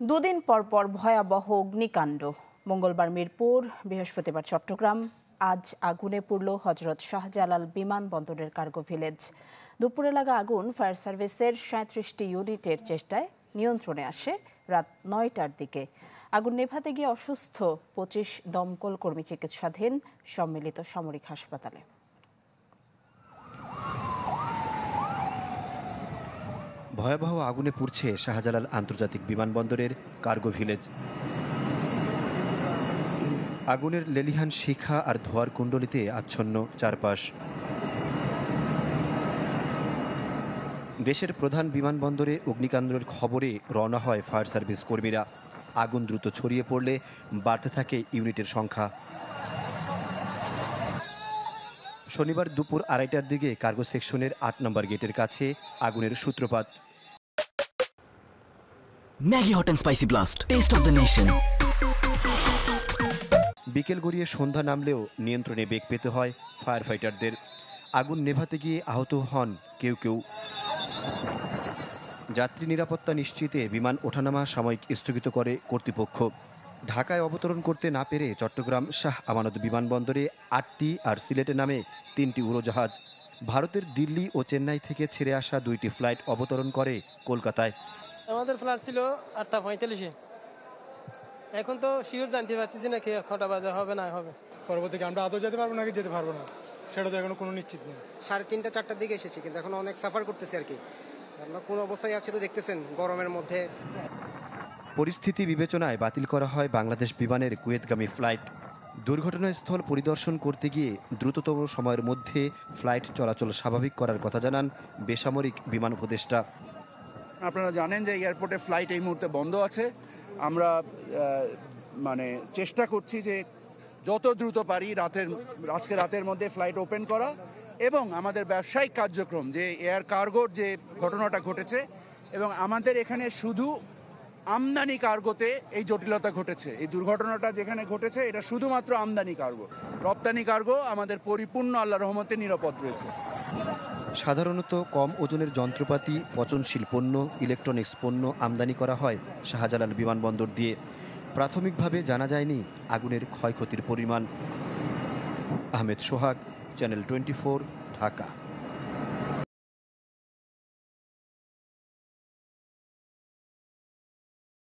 দুদিন পর পর ভয়াবহ অগ্নিকাণ্ড। মঙ্গলবার মিরপুর, বৃহস্পতিবার চট্টগ্রাম, আজ আগুনে পুড়ল হযরত শাহজালাল বিমানবন্দরের কার্গো ভিলেজ। দুপুরে লাগা আগুন ফায়ার সার্ভিসের ৩৭টি ইউনিটের চেষ্টায় নিয়ন্ত্রণে আসে রাত ৯টার দিকে। আগুন নেভাতে গিয়ে অসুস্থ ২৫ দমকল কর্মী চিকিৎসাধীন সম্মিলিত সামরিক হাসপাতালে। ভয়াবহ আগুনে পুড়ছে শাহজালাল আন্তর্জাতিক বিমানবন্দরের কার্গো ভিলেজ। আগুনের লেলিহান শিখা আর ধোঁয়ার কুণ্ডলিতে আচ্ছন্ন চারপাশ। দেশের প্রধান বিমানবন্দরে অগ্নিকাণ্ডের খবরে রওনা হয় ফায়ার সার্ভিস কর্মীরা। আগুন দ্রুত ছড়িয়ে পড়লে বাড়তে থাকে ইউনিটের সংখ্যা। শনিবার দুপুর ২:৩০টার দিকে কার্গো সেকশনের ৮ নম্বর গেটের কাছে আগুনের সূত্রপাত। Maggi hot and spicy blast, test of the nation. বিকেল গড়িয়ে সন্ধ্যা নামলেও নিয়ন্ত্রণে বেগ পেতে হয় ফায়ার ফাইটারদের। আগুন নেভাতে গিয়ে আহত হন কেউ কেউ। যাত্রী নিরাপত্তা নিশ্চিতে বিমান ওঠানামা সাময়িক স্থগিত করে কর্তৃপক্ষ। ঢাকায় অবতরণ করতে না পেরে চট্টগ্রাম শাহ আমানত বিমানবন্দরে ৮টি আর সিলেটে নামে ৩টি উড়োজাহাজ। ভারতের দিল্লি ও চেন্নাই থেকে ছেড়ে আসা ২টি ফ্লাইট অবতরণ করে কলকাতায়। আমাদের ফ্লাইট ছিল ৮টা ৪৫-এ। এখন তো শিওর জানতে পারতেছি না কটা বাজে হবে না হবে। পরবর্তীকে আমরা আদৌ যেতে পারবো নাকি যেতে পারবো না সেটা তো এখনো কোনো নিশ্চিত নেই। ৩:৩০-৪টার দিকে এসেছি, কিন্তু এখন অনেক সাফার করতেছি আর কি। আমরা কোন অবস্থায় আছি তো দেখতেছেন, গরমের মধ্যে। পরিস্থিতি বিবেচনায় বাতিল করা হয় বাংলাদেশ বিমানের কুয়েতগামী ফ্লাইট। দুর্ঘটনাস্থল পরিদর্শন করতে গিয়ে দ্রুততম সময়ের মধ্যে ফ্লাইট চলাচল স্বাভাবিক করার কথা জানান বেসামরিক বিমান উপদেষ্টা। আপনারা জানেন যে এয়ারপোর্টে ফ্লাইট এই মুহূর্তে বন্ধ আছে। আমরা চেষ্টা করছি যে যত দ্রুত পারি আজকে রাতের মধ্যে ফ্লাইট ওপেন করা, এবং আমাদের ব্যবসায়িক কার্যক্রম যে এয়ার কার্গোর যে ঘটনাটা ঘটেছে, এবং আমাদের এখানে শুধু আমদানি কার্গোতে এই জটিলতা ঘটেছে। এই দুর্ঘটনাটা যেখানে ঘটেছে এটা শুধুমাত্র আমদানি কার্গো। রপ্তানি কার্গো আমাদের পরিপূর্ণ আল্লাহর রহমতে নিরাপদ রয়েছে। সাধারণত কম ওজনের যন্ত্রপাতি, পচনশীল পণ্য, ইলেকট্রনিক্স পণ্য আমদানি করা হয় শাহজালাল বিমানবন্দর দিয়ে। প্রাথমিকভাবে জানা যায়নি আগুনের ক্ষয়ক্ষতির পরিমাণ। আহমেদ সোহাগ, চ্যানেল 24, ঢাকা।